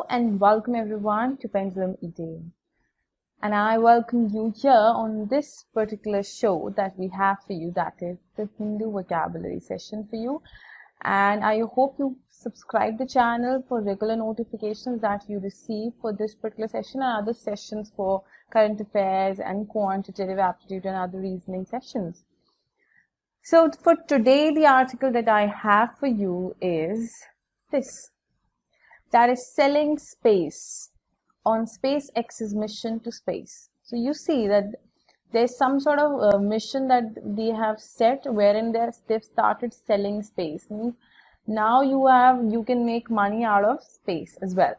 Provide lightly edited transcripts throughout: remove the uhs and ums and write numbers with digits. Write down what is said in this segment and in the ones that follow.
and welcome everyone to Pendulum Eating. And I welcome you here on this particular show that we have for you, that is the Hindu vocabulary session for you. And I hope you subscribe the channel for regular notifications that you receive for this particular session and other sessions for current affairs and quantitative aptitude and other reasoning sessions. So for today, the article that I have for you is this. That is selling space on SpaceX's mission to space. So you see that there's some sort of mission that they have set wherein they've started selling space. Now you can make money out of space as well.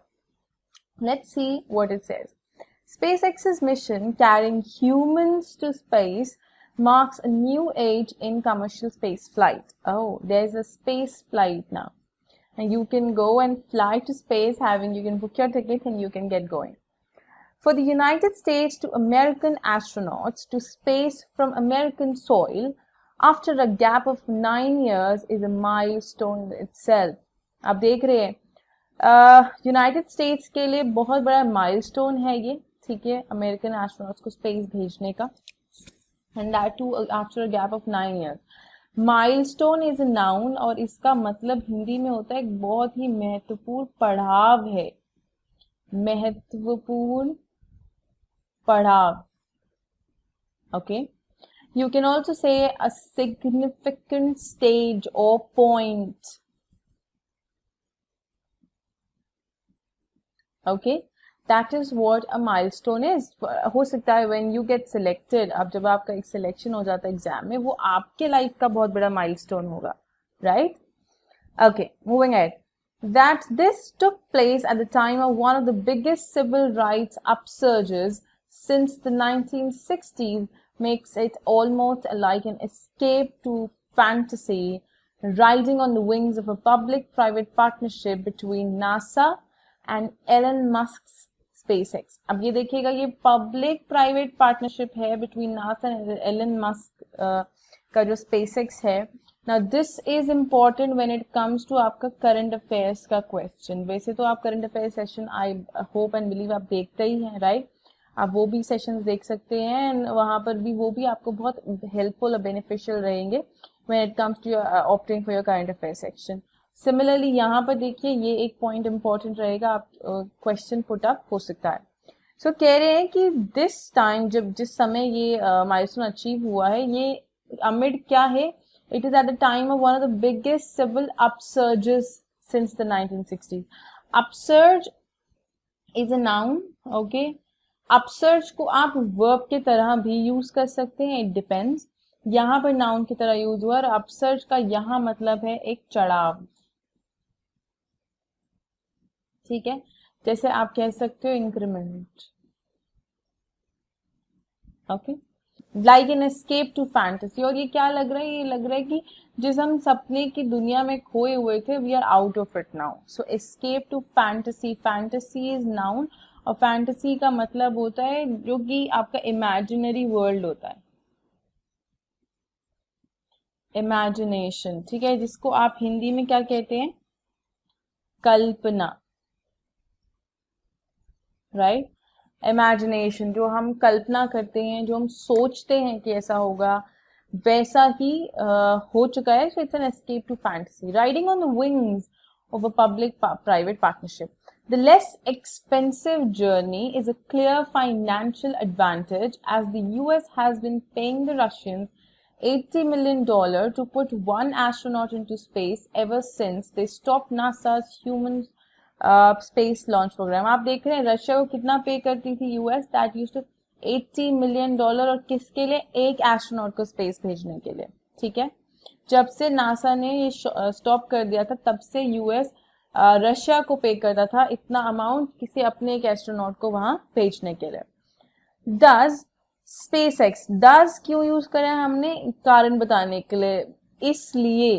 Let's see what it says. SpaceX's mission carrying humans to space marks a new age in commercial space flight. Oh, there's a space flight now. And you can go and fly to space, you can book your ticket and you can get going. For the United States to American astronauts to space from American soil after a gap of 9 years is a milestone itself. आप देख रहे हैं United states के लिए बहुत बड़ा milestone है ये, ठीक है, अमेरिकन एस्ट्रोनॉट्स को स्पेस भेजने का, and that too after a gap of 9 years. Milestone is a noun और इसका मतलब हिंदी में होता है एक बहुत ही महत्वपूर्ण पड़ाव है, महत्वपूर्ण पड़ाव. Okay, you can also say a significant stage or point. Okay, That is what a milestone is. हो सकता है when you get selected, अब जब आपका एक सिलेक्शन हो जाता है एग्जाम में, वो आपके लाइफ का बहुत बड़ा माइलस्टोन होगा, right? Okay, moving ahead. That this took place at the time of one of the biggest civil rights upsurges since the 1960s makes it almost like an escape to fantasy, riding on the wings of a public-private partnership between NASA and Elon Musk's SpaceX. अब ये देखिएगा, ये public private partnership है between NASA and Elon Musk का जो SpaceX है. Now this is important when it comes to आपका current affairs का क्वेश्चन. वैसे तो आप current affair session I hope and believe आप देखते ही हैं, राइट? आप वो भी सेशंस देख सकते हैं एंड वहाँ पर भी वो भी आपको बहुत हेल्पफुल और बेनिफिशियल रहेंगे when it comes to opting for your current affair section. Similarly यहाँ पर देखिए, ये एक पॉइंट इंपॉर्टेंट रहेगा, आप क्वेश्चन पुट अप हो सकता है. सो कह रहे हैं कि दिस टाइम, जिस समय ये माइलस्टोन अचीव हुआ है, ये अमिड क्या है? It is at the time of one of the biggest civil upsurges since the 1960s. Upsurge is a noun. Okay, upsurge को आप वर्ब के तरह भी यूज कर सकते हैं, इट डिपेंड्स. यहाँ पर नाउन की तरह यूज हुआ और अपसर्ज का यहाँ मतलब है एक चढ़ाव, ठीक है. जैसे आप कह सकते हो increment. Okay, like an escape to fantasy. और ये क्या लग रहा है? ये लग रहा है कि जिस हम सपने की दुनिया में खोए हुए थे, we are out of it now. So escape to fantasy. Fantasy is noun और फैंटेसी का मतलब होता है जो कि आपका इमेजिनरी वर्ल्ड होता है, इमेजिनेशन, ठीक है, जिसको आप हिंदी में क्या कहते हैं? कल्पना, राइट? इमेजिनेशन, जो हम कल्पना करते हैं, जो हम सोचते हैं कि ऐसा होगा, वैसा ही हो चुका है. So it's an escape to fantasy. Riding on the wings of a public private partnership. The less expensive journey is a clear financial advantage as the US has been paying the Russians $80 million to put one astronaut into space ever since they stopped NASA's human space launch program. आप देख रहे हैं Russia को कितना pay करती थी US? That used to $80 million. और किसके लिए? एक एस्ट्रोनॉट को स्पेस भेजने के लिए, ठीक है. जब से नासा ने ये स्टॉप कर दिया था, तब से यूएस रशिया को पे करता था इतना अमाउंट किसी अपने एक एस्ट्रोनॉट को वहां भेजने के लिए. डज SpaceX, डज क्यों यूज करें हमने? कारण बताने के लिए. इसलिए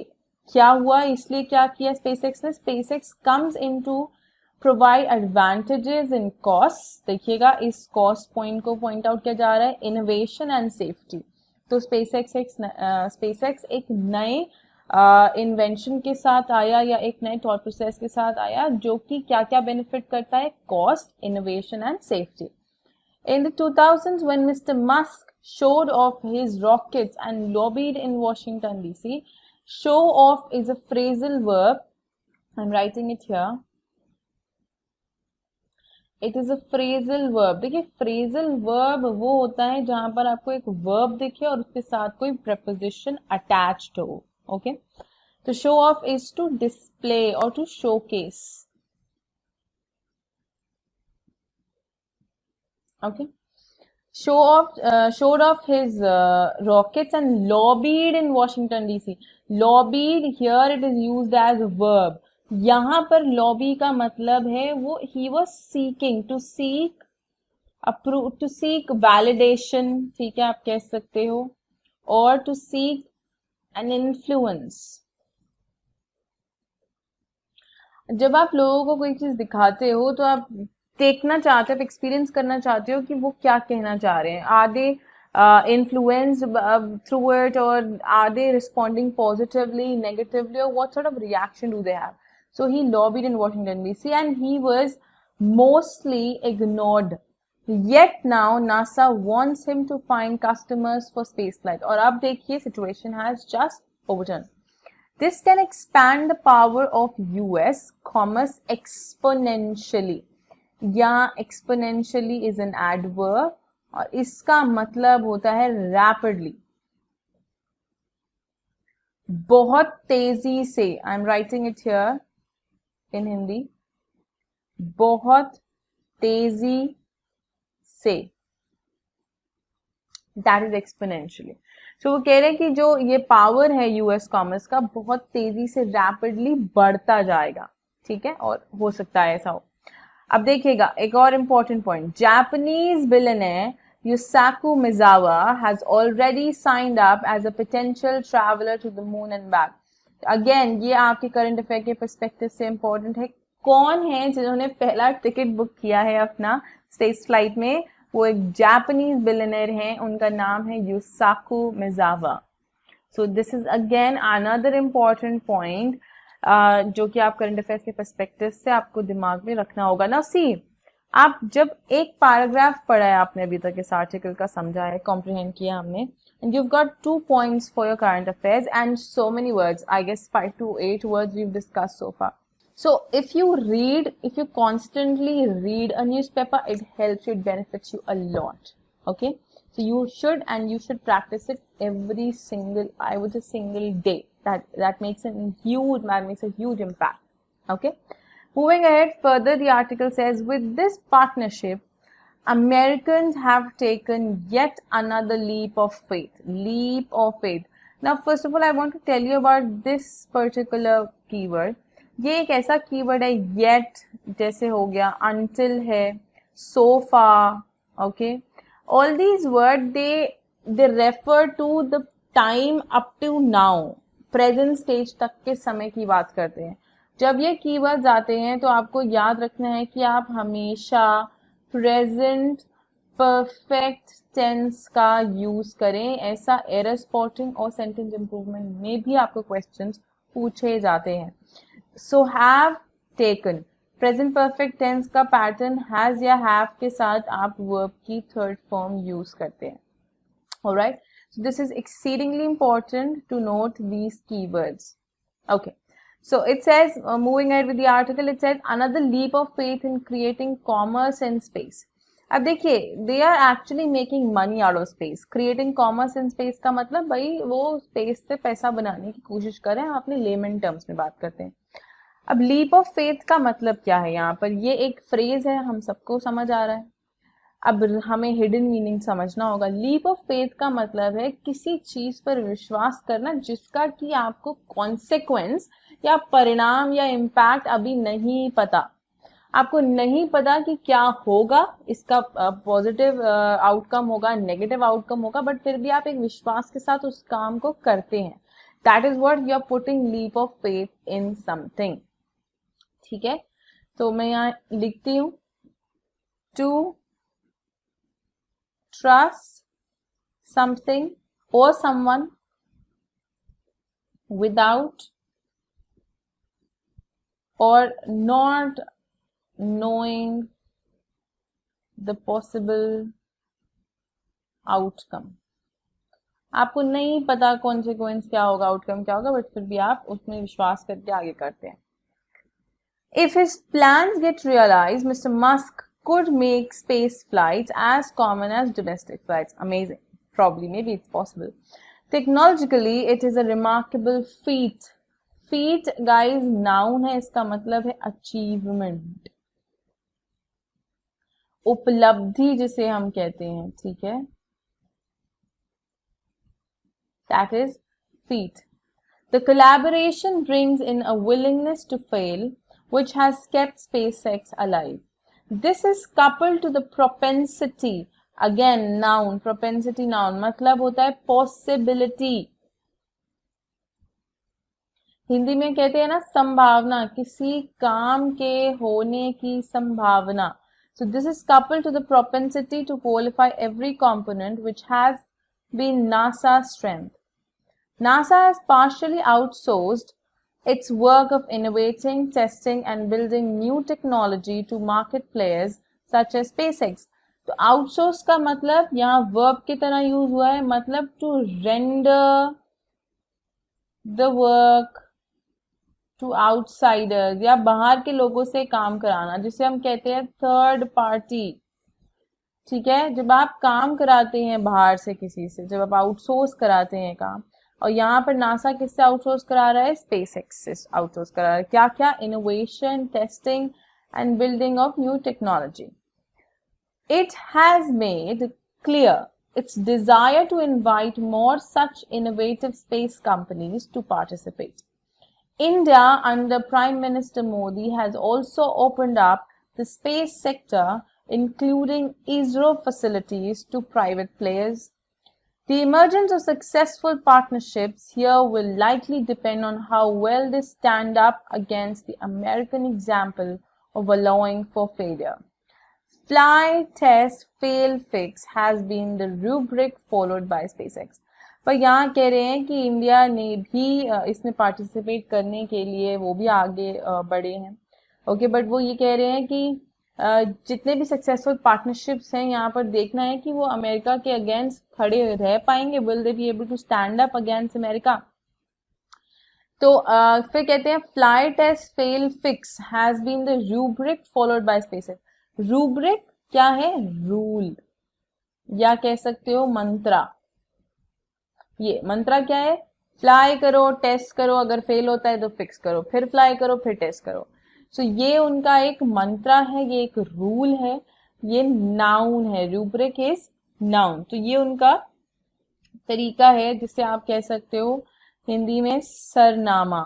क्या हुआ, इसलिए क्या किया SpaceX ने? SpaceX comes into provide advantages in cost. देखिएगा, इस कॉस्ट पॉइंट को पॉइंट आउट किया जा रहा है, इनोवेशन एंड सेफ्टी. तो SpaceX एक नए इन्वेंशन के साथ आया या एक नए थॉट प्रोसेस के साथ आया जो कि क्या क्या बेनिफिट करता है, cost, innovation and safety. In the 2000s, when Mr. Musk showed off his rockets and lobbied in Washington DC, show off is a phrasal verb. I'm writing it here. It is a phrasal verb. देखिए phrasal verb वो होता है जहां पर आपको एक verb दिखे और उसके साथ कोई preposition attached हो. Okay? तो show off is to display or to showcase. Okay? Showed off his rockets and lobbied in Washington DC. Lobbied here it is used as a verb. यहाँ पर lobby का मतलब है वो he was seeking to seek approve to seek validation, ठीक है आप कह सकते हो, or to seek an influence. जब आप लोगों को कोई चीज दिखाते हो तो आप देखना चाहते हो, आप एक्सपीरियंस करना चाहते हो कि वो क्या कहना चाह रहे हैं. Are they influenced through it, or are they responding positively, negatively, or what sort of reaction do they have? So he lobbied in Washington DC and he was mostly ignored. Yet now NASA wants him to find customers for spaceflight. और अब देखिए situation has just overturned. This can expand the power of US commerce exponentially. यहाँ exponentially is an adverb और इसका मतलब होता है rapidly. बहुत तेजी से. I am writing it here in Hindi. बहुत तेजी से. That is exponentially. So वो कह रहे हैं कि जो ये पावर है यूएस कॉमर्स का बहुत तेजी से रैपिडली बढ़ता जाएगा. ठीक है, और हो सकता है ऐसा हो. अब देखिएगा एक और important point. Japanese billionaire Yusaku Mizawa has already signed up as a potential traveler to the moon and back. Again, ये आपके करंट अफेयर के पर्सपेक्टिव से इम्पोर्टेंट है. कौन है जिन्होंने पहला टिकट बुक किया है अपना स्पेस फ्लाइट में? वो एक जापानीज बिलियनेयर हैं, उनका नाम है Yusaku Maezawa. So this is again another important point जो कि आप करंट अफेयर्स के पर्सपेक्टिव से आपको दिमाग में रखना होगा. ना सी, आप जब एक पैराग्राफ पढ़ा है आपने अभी तक इस आर्टिकल का, समझा है, कॉम्प्रिहेंड किया हमने, and you've got 2 points for your current affairs and so many words, I guess 5 to 8 words we've discussed so far. So if you constantly read a newspaper, it helps you, it benefits you a lot. Okay, so you should practice it every single, I would say single day. That makes a huge impact. Okay, moving ahead further, the article says, with this partnership, Americans have taken yet another leap of faith. Now, first of all, I want to tell you about this particular keyword. ये एक ऐसा keyword है, yet जैसे हो गया, until है, so far, okay. All these words they refer to the time up to now, present stage तक के समय की बात करते हैं. जब ये कीवर्ड्स आते हैं तो आपको याद रखना है कि आप हमेशा प्रेजेंट परफेक्ट टेंस का यूज करें. ऐसा एरर स्पॉटिंग और सेंटेंस इंप्रूवमेंट में भी आपको क्वेश्चंस पूछे जाते हैं. So have taken, present perfect tense का पैटर्न हैज या हैव के साथ आप वर्ब की थर्ड फॉर्म यूज करते हैं. Alright, so this is exceedingly important to note these keywords. Okay, so it says, moving ahead with the article, it says another leap of faith in creating commerce in space. अब देखिए, they are actually making money out of space. Creating commerce in space का मतलब भाई वो space से पैसा बनाने की कोशिश करें. आपने लेमन टर्म्स में बात करते हैं. अब लीप ऑफ फेथ का मतलब क्या है यहाँ पर? ये एक फ्रेज है, हम सबको समझ आ रहा है. अब हमें हिडन मीनिंग समझना होगा. लीप ऑफ फेथ का मतलब है किसी चीज पर विश्वास करना जिसका कि आपको कॉन्सिक्वेंस या परिणाम या इम्पैक्ट अभी नहीं पता. आपको नहीं पता कि क्या होगा, इसका पॉजिटिव आउटकम होगा, नेगेटिव आउटकम होगा, बट फिर भी आप एक विश्वास के साथ उस काम को करते हैं. That is what you are putting leap of faith in something. ठीक है, तो मैं यहाँ लिखती हूँ, to trust something or someone without or not knowing the possible outcome. आपको नहीं पता कॉन्सिक्वेंस क्या होगा, आउटकम क्या होगा, बट फिर भी आप उसमें विश्वास करके आगे करते हैं. If his plans get realized, Mr. Musk could make space flights as common as domestic flights. Amazing. Probably, maybe it's possible. Technologically, it is a remarkable feat. Feat, guys, noun है, इसका मतलब है achievement. उपलब्धि जिसे हम कहते हैं, ठीक है? That is feat. The collaboration brings in a willingness to fail, which has kept SpaceX alive. This is coupled to the propensity, again noun, propensity noun, मतलब होता है possibility. हिंदी में कहते हैं ना संभावना, किसी काम के होने की संभावना. So this is coupled to the propensity to qualify every component, which has been NASA's strength. NASA has partially outsourced its work of innovating, testing and building new technology to market players such as SpaceX. तो outsource का मतलब यहाँ verb की तरह use हुआ है, मतलब to render the work to outsiders, या बाहर के लोगों से काम कराना, जिसे हम कहते हैं थर्ड पार्टी. ठीक है, जब आप काम कराते हैं बाहर से किसी से, जब आप आउटसोर्स कराते हैं काम, और यहाँ पर नासा किससे आउटसोर्स करा रहा है? SpaceX से आउटसोर्स करा रहा है. क्या क्या? Innovation, testing and building of new technology. It has made clear its desire to invite more such innovative space companies to participate. India, under Prime Minister Modi, has also opened up the space sector, including ISRO facilities, to private players. The emergence of successful partnerships here will likely depend on how well they stand up against the American example of allowing for failure. Fly, test, fail, fix has been the rubric followed by SpaceX. पर यहाँ कह रहे हैं कि India ने भी इसमें participate करने के लिए वो भी आगे बढ़े हैं. ओके, बट वो ये कह रहे हैं कि जितने भी सक्सेसफुल पार्टनरशिप्स हैं यहाँ पर देखना है कि वो अमेरिका के अगेंस्ट खड़े रह पाएंगे. Will they be able to stand up against America? तो फिर कहते हैं fly, test, fail, fix has been the rubric followed by SpaceX. Rubric क्या है? रूल, या कह सकते हो मंत्रा. ये मंत्रा क्या है? फ्लाई करो, टेस्ट करो, अगर फेल होता है तो फिक्स करो, फिर फ्लाई करो, फिर टेस्ट करो. सो ये उनका एक मंत्रा है, ये एक रूल है, ये नाउन है. Rubric is noun. तो ये उनका तरीका है जिसे आप कह सकते हो हिंदी में सरनामा.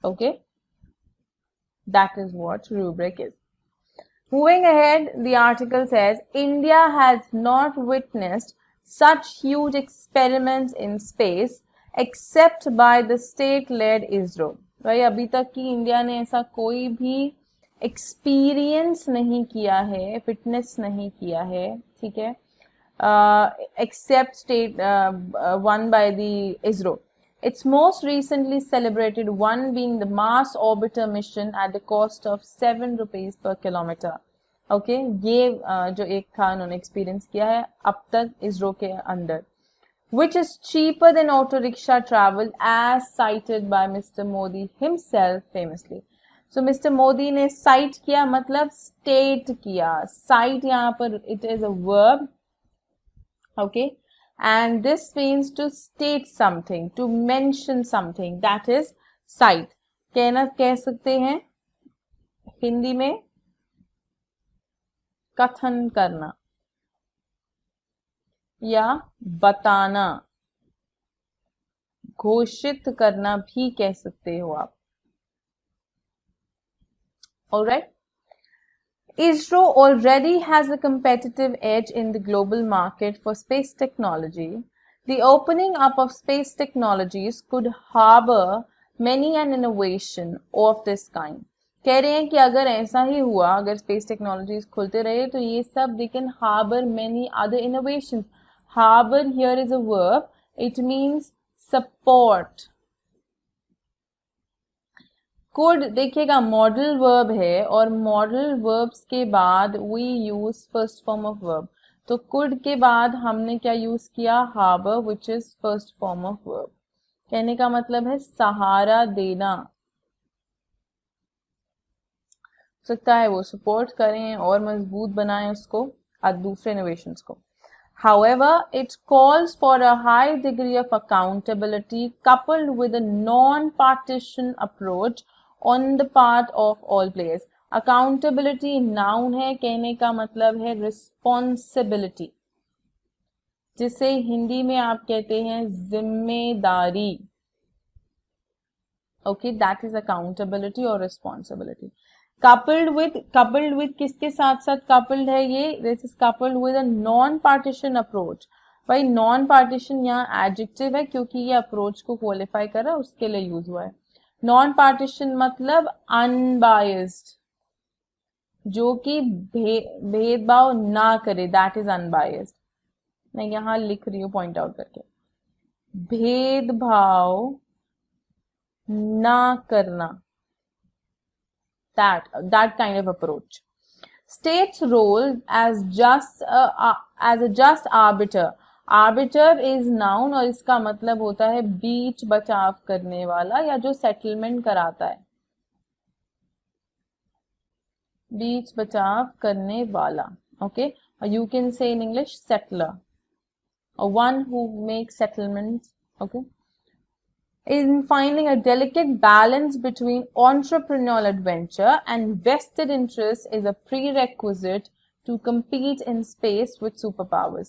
Okay, that is what rubric is. Moving ahead, the article says India has not witnessed such huge experiments in space except by the state-led ISRO. भाई अभी तक की इंडिया ने ऐसा कोई भी एक्सपीरियंस नहीं किया है, फिटनेस नहीं किया है, ठीक है, except state one by the ISRO. Its most recently celebrated one being the Mars Orbiter mission at the cost of 7 rupees per kilometer. Okay, ये जो एक था उन्होंने एक्सपीरियंस किया है अब तक इसरो के अंदर, which is cheaper than auto rickshaw travel as cited by Mr. Modi himself famously. So Mr. Modi ने cite किया मतलब state किया. Cite यहाँ पर it is a verb, okay, and this means to state something, to mention something, that is cite. कह सकते हैं हिंदी में कथन करना या बताना, घोषित करना भी कह सकते हो आप. Alright. ISRO already has a competitive edge in the global market for space technology. The opening up of space technologies could harbor many an innovation of this kind. कह रहे हैं कि अगर ऐसा ही हुआ, अगर स्पेस टेक्नोलॉजीज खुलते रहे तो ये सब they can harbor many other innovations. Harbor here is a verb. It means support. Could देखिएगा मॉडल वर्ब है और मॉडल वर्ब्स के बाद we use first form of verb. तो कुड के बाद हमने क्या यूज किया, harbour, which is first form of verb. कहने का मतलब है सहारा देना। सकता है वो सपोर्ट करें और मजबूत बनाएं उसको, दूसरे इनोवेशंस को। However, it calls for a high degree of accountability coupled with a non-partisan approach on the part of all players. Accountability noun है, कहने का मतलब है responsibility, जिसे हिंदी में आप कहते हैं जिम्मेदारी। Okay, that is accountability और responsibility. coupled with किसके साथ साथ coupled है ये, this is coupled with a non partition approach। भाई नॉन पार्टीशन यहाँ एडजेक्टिव है क्योंकि ये अप्रोच को क्वालिफाई कर रहा है, उसके लिए यूज हुआ है। नॉन पार्टीशन मतलब अनबायस्ड, जो कि भेदभाव ना करे, दैट इज अनबायस्ड। मैं यहाँ लिख रही हूँ पॉइंट आउट करके, भेदभाव ना करना, that kind of approach. State's role as a just arbiter. Arbiter is noun और इसका मतलब होता है बीच बचाव करने वाला या जो सेटलमेंट कराता है, बीच बचाव करने वाला। Okay, you can say in English settler, or one who makes settlements. Okay, in finding a delicate balance between entrepreneurial adventure and vested interest is a prerequisite to compete in space with superpowers.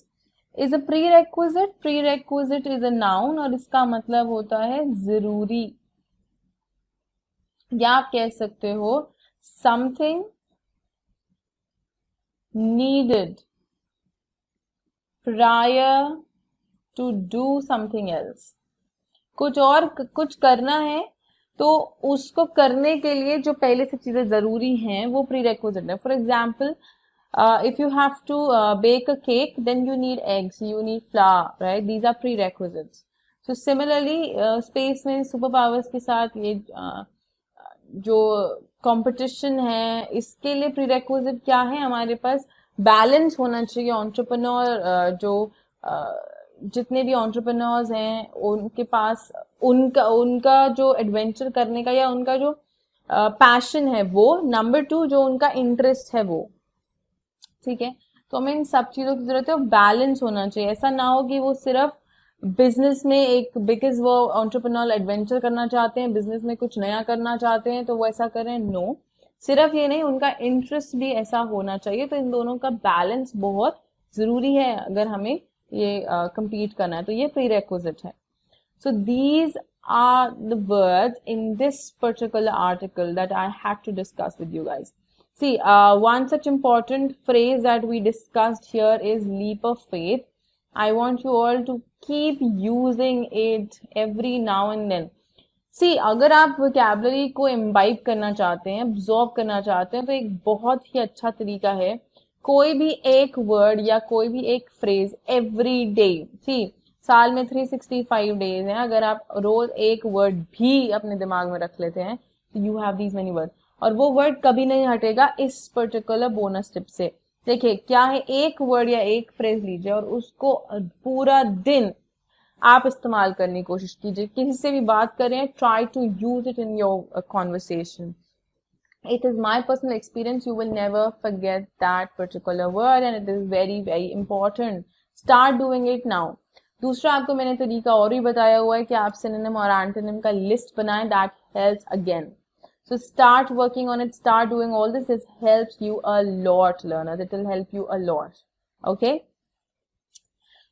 Is a prerequisite, prerequisite is a noun और इसका मतलब होता है जरूरी, या आप कह सकते हो something needed prior to do something else. कुछ करना है तो उसको करने के लिए जो पहले से चीजें जरूरी हैं वो प्रीरेक्विजिट है। For example, if you have to bake a cake, then you need eggs, you need flour, right, these are prerequisites. So similarly space में सुपर पावर्स के साथ ये जो कंपटीशन है, इसके लिए प्रीरेक्विजिट क्या है, हमारे पास बैलेंस होना चाहिए। एंटरप्रेन्योर जो जितने भी एंटरप्रेन्योर्स हैं उनके पास उनका जो एडवेंचर करने का या उनका जो पैशन है वो, नंबर 2 जो उनका इंटरेस्ट है वो, ठीक है। तो हमें इन सब चीजों की जरूरत है, बैलेंस होना चाहिए। ऐसा ना हो कि वो सिर्फ बिजनेस में एक, बिकॉज वो एंटरप्रेन्योर एडवेंचर करना चाहते हैं, बिजनेस में कुछ नया करना चाहते हैं तो वो ऐसा करें, नो, सिर्फ ये नहीं, उनका इंटरेस्ट भी ऐसा होना चाहिए। तो इन दोनों का बैलेंस बहुत जरूरी है अगर हमें ये compete करना है, तो ये prerequisite है। So these are the words in this particular article that I had to discuss with you guys. See, one such important phrase that we discussed here is leap of faith. I want you all to keep using it every now and then. See, अगर आप vocabulary को imbibe करना चाहते हैं, absorb करना चाहते हैं, तो एक बहुत ही अच्छा तरीका है, कोई भी एक वर्ड या कोई भी एक फ्रेज एवरी डे, ठीक, साल में 365 डेज हैं, अगर आप रोज एक वर्ड भी अपने दिमाग में रख लेते हैं तो you have these many word, और वो वर्ड कभी नहीं हटेगा इस पर्टिकुलर बोनस टिप से। देखिए क्या है, एक वर्ड या एक फ्रेज लीजिए और उसको पूरा दिन आप इस्तेमाल करने की कोशिश कीजिए। किसी से भी बात करें, try to use it in your conversation. It is my personal experience, you will never forget that particular word and it is very very important. Start doing it now. दूसरा आपको मैंने तरीका और भी बताया हुआ है कि आप synonym और antonym का लिस्ट बनाएं, that helps again. So start working on it, start doing all this. This helps you a lot, learners. It will help you a lot. Okay?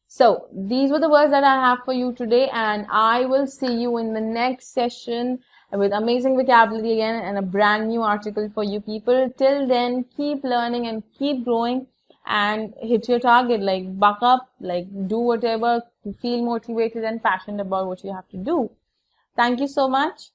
So these were the words that I have for you today, and I will see you in the next session with amazing vocabulary again and a brand new article for you people. Till then, keep learning and keep growing and hit your target. Like buck up, like do whatever, feel motivated and passionate about what you have to do. Thank you so much.